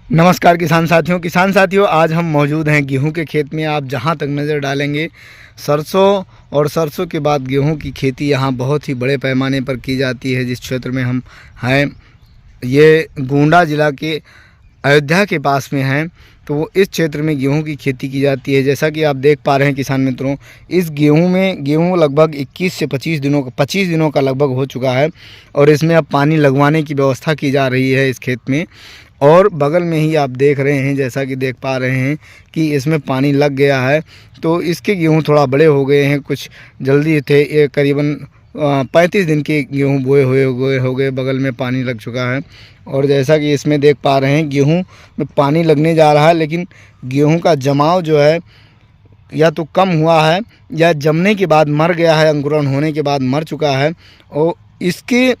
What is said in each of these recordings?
नमस्कार किसान साथियों आज हम मौजूद हैं गेहूं के खेत में। आप जहां तक नज़र डालेंगे सरसों और सरसों के बाद गेहूं की खेती यहां बहुत ही बड़े पैमाने पर की जाती है। जिस क्षेत्र में हम हैं ये गोंडा ज़िला के अयोध्या के पास में हैं, तो इस क्षेत्र में गेहूं की खेती की जाती है। जैसा कि आप देख पा रहे हैं किसान मित्रों, इस गेहूं लगभग 21 से 25 दिनों का लगभग हो चुका है और इसमें अब पानी लगवाने की व्यवस्था की जा रही है इस खेत में। और बगल में ही आप देख रहे हैं, जैसा कि देख पा रहे हैं कि इसमें पानी लग गया है। तो इसके गेहूं थोड़ा बड़े हो गए हैं, कुछ जल्दी थे। ये करीबन 35 दिन के गेहूं बोए हुए हो गए, बगल में पानी लग चुका है। और जैसा कि इसमें देख पा रहे हैं गेहूं में पानी लगने जा रहा है, लेकिन गेहूं का जमाव जो है या तो कम हुआ है या जमने के बाद मर गया है, अंकुरण होने के बाद मर चुका है। और इसके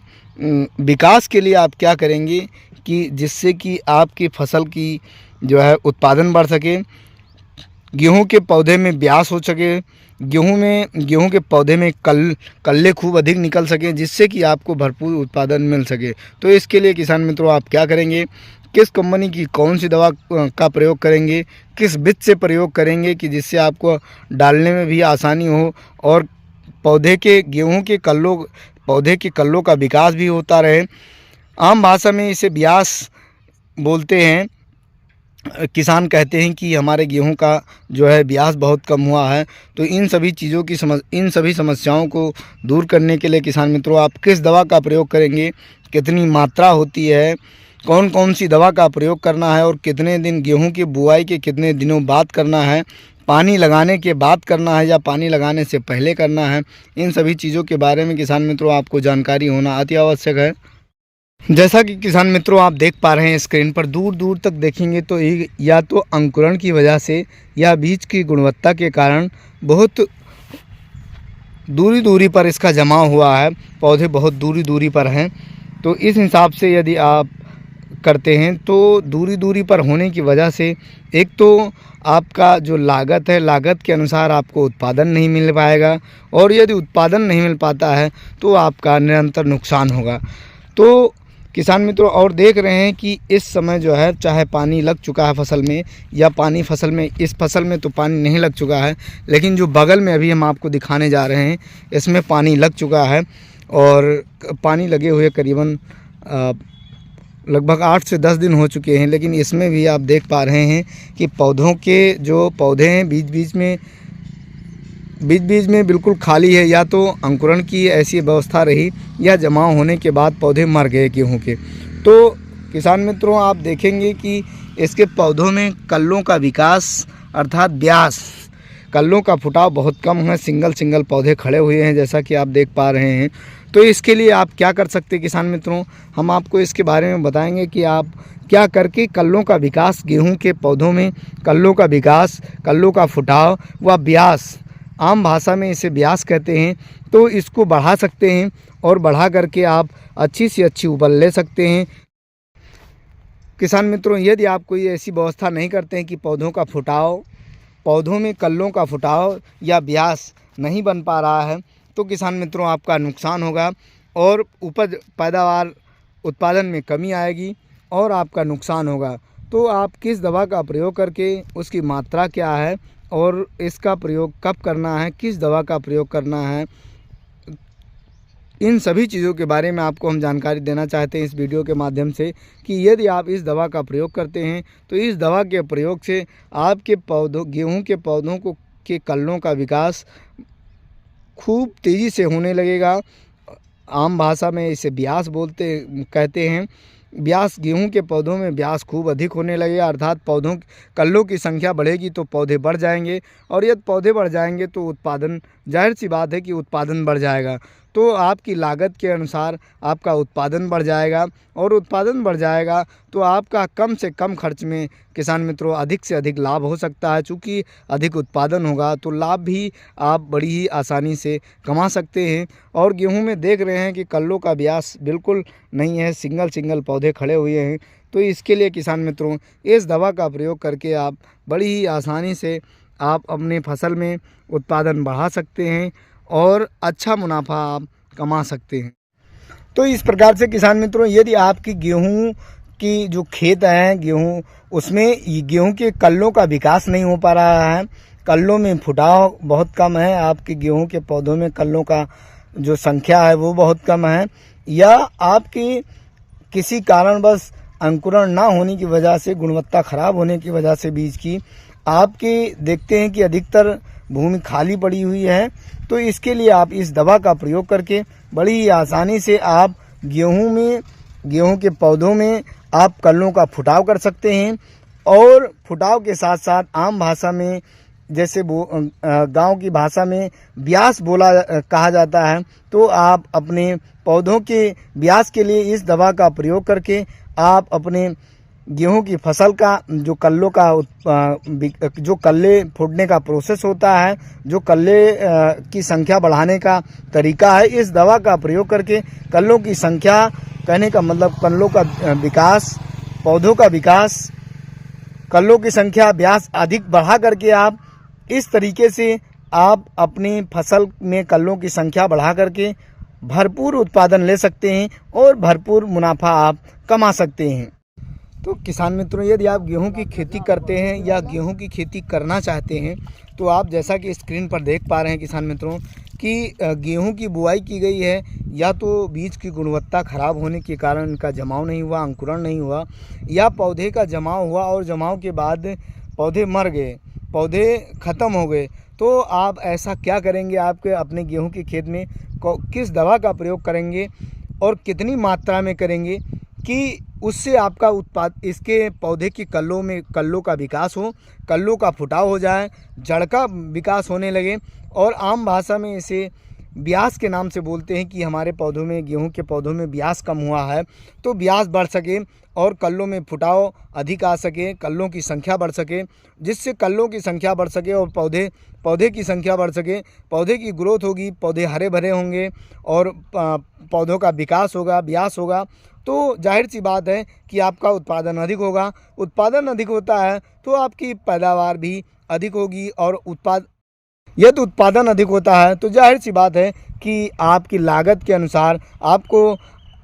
विकास के लिए आप क्या करेंगे कि जिससे कि आपकी फसल की जो है उत्पादन बढ़ सके, गेहूं के पौधे में ब्यास हो सके, गेहूं के पौधे में कल्ले खूब अधिक निकल सके, जिससे कि आपको भरपूर उत्पादन मिल सके। तो इसके लिए किसान मित्रों आप क्या करेंगे, किस कंपनी की कौन सी दवा का प्रयोग करेंगे, किस बीज से प्रयोग करेंगे कि जिससे आपको डालने में भी आसानी हो और पौधे के कल्लों का विकास भी होता रहे। आम भाषा में इसे ब्यास बोलते हैं। किसान कहते हैं कि हमारे गेहूं का जो है ब्यास बहुत कम हुआ है। तो इन सभी समस्याओं को दूर करने के लिए किसान मित्रों आप किस दवा का प्रयोग करेंगे, कितनी मात्रा होती है, कौन कौन सी दवा का प्रयोग करना है और कितने दिन गेहूं की बुआई के कितने दिनों बाद करना है, पानी लगाने के बाद करना है या पानी लगाने से पहले करना है, इन सभी चीज़ों के बारे में किसान मित्रों आपको जानकारी होना अति आवश्यक है। जैसा कि किसान मित्रों आप देख पा रहे हैं स्क्रीन पर, दूर दूर तक देखेंगे तो या तो अंकुरण की वजह से या बीज की गुणवत्ता के कारण बहुत दूरी दूरी पर इसका जमाव हुआ है, पौधे बहुत दूरी दूरी पर हैं। तो इस हिसाब से यदि आप करते हैं तो दूरी दूरी पर होने की वजह से एक तो आपका जो लागत है, लागत के अनुसार आपको उत्पादन नहीं मिल पाएगा और यदि उत्पादन नहीं मिल पाता है तो आपका निरंतर नुकसान होगा। तो किसान मित्रों और देख रहे हैं कि इस समय जो है चाहे पानी लग चुका है फसल में या पानी फसल में, इस फसल में तो पानी नहीं लग चुका है, लेकिन जो बगल में अभी हम आपको दिखाने जा रहे हैं इसमें पानी लग चुका है। और पानी लगे हुए करीबन लगभग 8 से 10 दिन हो चुके हैं, लेकिन इसमें भी आप देख पा रहे हैं कि पौधों के जो पौधे हैं बीच बीच में बिल्कुल खाली है, या तो अंकुरण की ऐसी व्यवस्था रही या जमाव होने के बाद पौधे मर गए गेहूं के। तो किसान मित्रों आप देखेंगे कि इसके पौधों में कल्लों का विकास अर्थात ब्यास, कल्लों का फुटाव बहुत कम है, सिंगल पौधे खड़े हुए हैं जैसा कि आप देख पा रहे हैं। तो इसके लिए आप क्या कर सकते हैं किसान मित्रों, हम आपको इसके बारे में बताएंगे कि आप क्या करके कल्लों का विकास, गेहूं के पौधों में कल्लों का विकास, कल्लों का फुटाव व ब्यास, आम भाषा में इसे ब्यास कहते हैं, तो इसको बढ़ा सकते हैं और बढ़ा करके आप अच्छी से अच्छी उपज ले सकते हैं। किसान मित्रों यदि आप कोई ऐसी व्यवस्था नहीं करते हैं कि पौधों में कल्लों का फुटाव या ब्यास नहीं बन पा रहा है, तो किसान मित्रों आपका नुकसान होगा और उपज पैदावार उत्पादन में कमी आएगी और आपका नुकसान होगा। तो आप किस दवा का प्रयोग करके, उसकी मात्रा क्या है और इसका प्रयोग कब करना है, किस दवा का प्रयोग करना है, इन सभी चीज़ों के बारे में आपको हम जानकारी देना चाहते हैं इस वीडियो के माध्यम से कि यदि आप इस दवा का प्रयोग करते हैं तो इस दवा के प्रयोग से आपके गेहूं के पौधों के कल्लों का विकास खूब तेज़ी से होने लगेगा। आम भाषा में इसे ब्यास कहते हैं। ब्यास, गेहूं के पौधों में ब्यास खूब अधिक होने लगेगा, अर्थात कल्लों की संख्या बढ़ेगी तो पौधे बढ़ जाएंगे और यदि पौधे बढ़ जाएंगे तो उत्पादन, जाहिर सी बात है कि उत्पादन बढ़ जाएगा। तो आपकी लागत के अनुसार आपका उत्पादन बढ़ जाएगा और उत्पादन बढ़ जाएगा तो आपका कम से कम खर्च में किसान मित्रों अधिक से अधिक लाभ हो सकता है। चूँकि अधिक उत्पादन होगा तो लाभ भी आप बड़ी ही आसानी से कमा सकते हैं। और गेहूं में देख रहे हैं कि कल्लों का ब्यास बिल्कुल नहीं है, सिंगल पौधे खड़े हुए हैं। तो इसके लिए किसान मित्रों इस दवा का प्रयोग करके आप बड़ी ही आसानी से आप अपने फसल में उत्पादन बढ़ा सकते हैं और अच्छा मुनाफा आप कमा सकते हैं। तो इस प्रकार से किसान मित्रों यदि आपकी गेहूं आपकी जो खेत हैं गेहूँ, उसमें गेहूँ के कल्लों का विकास नहीं हो पा रहा है, कल्लों में फुटाव बहुत कम है, आपके गेहूँ के पौधों में कल्लों का जो संख्या है वो बहुत कम है, या आपकी किसी कारणवश अंकुरण ना होने की वजह से, गुणवत्ता खराब होने की वजह से बीज की आपकी देखते हैं कि अधिकतर भूमि खाली पड़ी हुई है, तो इसके लिए आप इस दवा का प्रयोग करके बड़ी ही आसानी से आप गेहूं के पौधों में आप कल्लों का फुटाव कर सकते हैं। और फुटाव के साथ साथ आम भाषा में, जैसे गांव की भाषा में ब्यास कहा जाता है, तो आप अपने पौधों के ब्यास के लिए इस दवा का प्रयोग करके आप अपने गेहूं की फसल का जो कल्लों का जो कल्ले फूटने का प्रोसेस होता है, जो कल्ले की संख्या बढ़ाने का तरीका है, इस दवा का प्रयोग करके कल्लों की संख्या, कहने का मतलब कल्लों का विकास, पौधों का विकास, कल्लों की संख्या, व्यास अधिक बढ़ा करके आप इस तरीके से आप अपनी फसल में कल्लों की संख्या बढ़ा करके भरपूर उत्पादन ले सकते हैं और भरपूर मुनाफा आप कमा सकते हैं। तो किसान मित्रों, यदि आप गेहूं की खेती करते हैं या गेहूं की खेती करना चाहते हैं, तो आप जैसा कि स्क्रीन पर देख पा रहे हैं किसान मित्रों कि गेहूं की बुआई की गई है, या तो बीज की गुणवत्ता खराब होने के कारण इनका जमाव नहीं हुआ, अंकुरण नहीं हुआ, या पौधे का जमाव हुआ और जमाव के बाद पौधे मर गए, पौधे ख़त्म हो गए। तो आप ऐसा क्या करेंगे, आपके अपने गेहूं के खेत में किस दवा का प्रयोग करेंगे और कितनी मात्रा में करेंगे कि उससे आपका इसके पौधे की कल्लों का विकास हो, कल्लों का फुटाव हो जाए, जड़ का विकास होने लगे, और आम भाषा में इसे ब्यास के नाम से बोलते हैं कि हमारे पौधों में, गेहूं के पौधों में ब्यास कम हुआ है, तो ब्यास बढ़ सके और कल्लों में फुटाव अधिक आ सके, कल्लों की संख्या बढ़ सके, जिससे कल्लों की संख्या बढ़ सके और पौधे की संख्या बढ़ सके, पौधे की ग्रोथ होगी, पौधे हरे भरे होंगे और पौधों का विकास होगा, ब्यास होगा, तो जाहिर सी बात है कि आपका उत्पादन अधिक होगा। उत्पादन अधिक होता है तो आपकी पैदावार भी अधिक होगी, और यदि उत्पादन अधिक होता है तो जाहिर सी बात है कि आपकी लागत के अनुसार आपको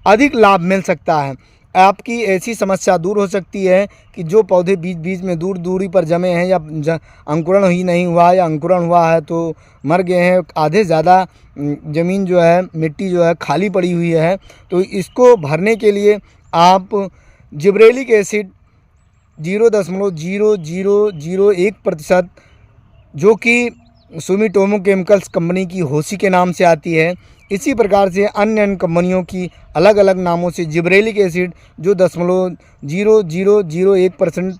अधिक लाभ मिल सकता है। आपकी ऐसी समस्या दूर हो सकती है कि जो पौधे बीच में दूरी पर जमे हैं, या अंकुरण ही नहीं हुआ, या अंकुरण हुआ है तो मर गए हैं, आधे ज़्यादा ज़मीन जो है, मिट्टी जो है खाली पड़ी हुई है, तो इसको भरने के लिए आप जिब्रेलिक एसिड 0.0001%, जो कि सुमिटोमो केमिकल्स कंपनी की होसी के नाम से आती है, इसी प्रकार से अन्य कंपनियों की अलग अलग नामों से जिब्रेलिक एसिड जो 0.0001%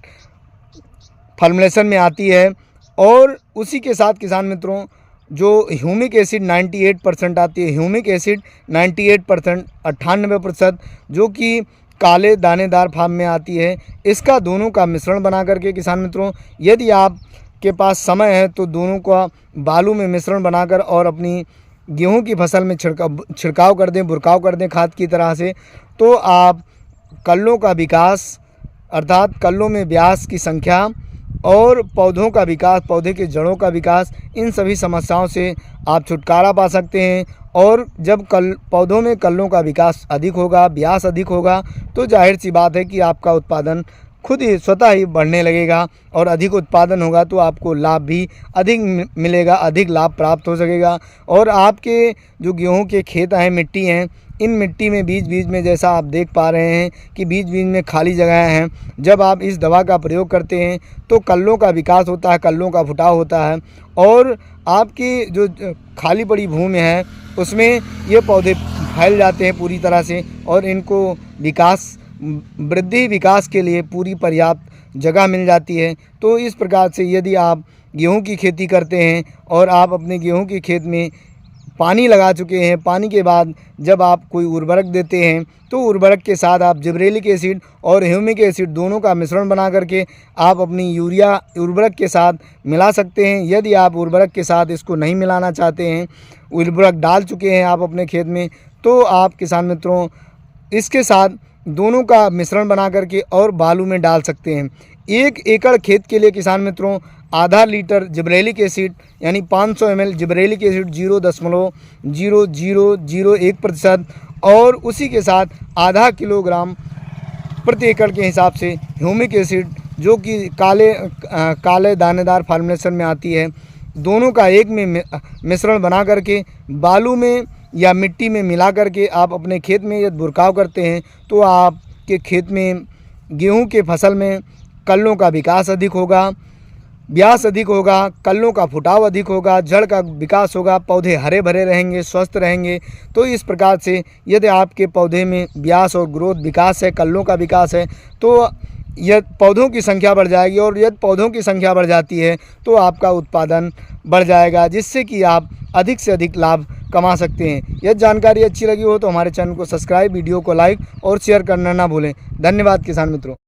फॉर्मुलेशन में आती है, और उसी के साथ किसान मित्रों जो ह्यूमिक एसिड 98% आती है, ह्यूमिक एसिड 98%, 98%, जो कि काले दानेदार फॉर्म में आती है, इसका दोनों का मिश्रण बना करके किसान मित्रों, यदि आप के पास समय है तो दोनों का बालू में मिश्रण बनाकर और अपनी गेहूं की फसल में छिड़काव कर दें, बुरकाव कर दें खाद की तरह से, तो आप कल्लों का विकास, अर्थात कल्लों में ब्यास की संख्या और पौधों का विकास, पौधे के जड़ों का विकास, इन सभी समस्याओं से आप छुटकारा पा सकते हैं। और जब पौधों में कल्लों का विकास अधिक होगा, ब्यास अधिक होगा, तो जाहिर सी बात है कि आपका उत्पादन खुद ही स्वतः ही बढ़ने लगेगा, और अधिक उत्पादन होगा तो आपको लाभ भी अधिक मिलेगा, अधिक लाभ प्राप्त हो सकेगा। और आपके जो गेहूं के खेत हैं, मिट्टी हैं, इन मिट्टी में बीच में जैसा आप देख पा रहे हैं कि बीच में खाली जगह हैं, जब आप इस दवा का प्रयोग करते हैं तो कल्लों का विकास होता है, कल्लों का फुटाव होता है, और आपकी जो खाली पड़ी भूमि है उसमें ये पौधे फैल जाते हैं पूरी तरह से, और इनको वृद्धि विकास के लिए पूरी पर्याप्त जगह मिल जाती है। तो इस प्रकार से यदि आप गेहूं की खेती करते हैं और आप अपने गेहूं के खेत में पानी लगा चुके हैं, पानी के बाद जब आप कोई उर्वरक देते हैं तो उर्वरक के साथ आप जिब्रेलिक एसिड और ह्यूमिक एसिड दोनों का मिश्रण बना करके आप अपनी यूरिया उर्वरक के साथ मिला सकते हैं। यदि आप उर्वरक के साथ इसको नहीं मिलाना चाहते हैं, उर्वरक डाल चुके हैं आप अपने खेत में, तो आप किसान मित्रों इसके साथ दोनों का मिश्रण बना करके और बालू में डाल सकते हैं। 1 एकड़ खेत के लिए किसान मित्रों आधा लीटर जिब्रेलिक एसिड यानी 500 ml जिब्रेलिक एसिड 0.0001% और उसी के साथ आधा किलोग्राम प्रति एकड़ के हिसाब से ह्यूमिक एसिड जो कि काले दानेदार फॉर्मुलेशन में आती है, दोनों का एक में मिश्रण बना करके बालू में या मिट्टी में मिला करके आप अपने खेत में यदि बुरकाव करते हैं तो आपके खेत में गेहूं के फसल में कल्लों का विकास अधिक होगा, ब्यास अधिक होगा, कल्लों का फुटाव अधिक होगा, जड़ का विकास होगा, पौधे हरे भरे रहेंगे, स्वस्थ रहेंगे। तो इस प्रकार से यदि आपके पौधे में ब्यास और ग्रोथ विकास है, कल्लों का विकास है, तो यह पौधों की संख्या बढ़ जाएगी और यदि पौधों की संख्या बढ़ जाती है तो आपका उत्पादन बढ़ जाएगा, जिससे कि आप अधिक से अधिक लाभ कमा सकते हैं। यह जानकारी अच्छी लगी हो तो हमारे चैनल को सब्सक्राइब, वीडियो को लाइक और शेयर करना ना भूलें। धन्यवाद किसान मित्रों।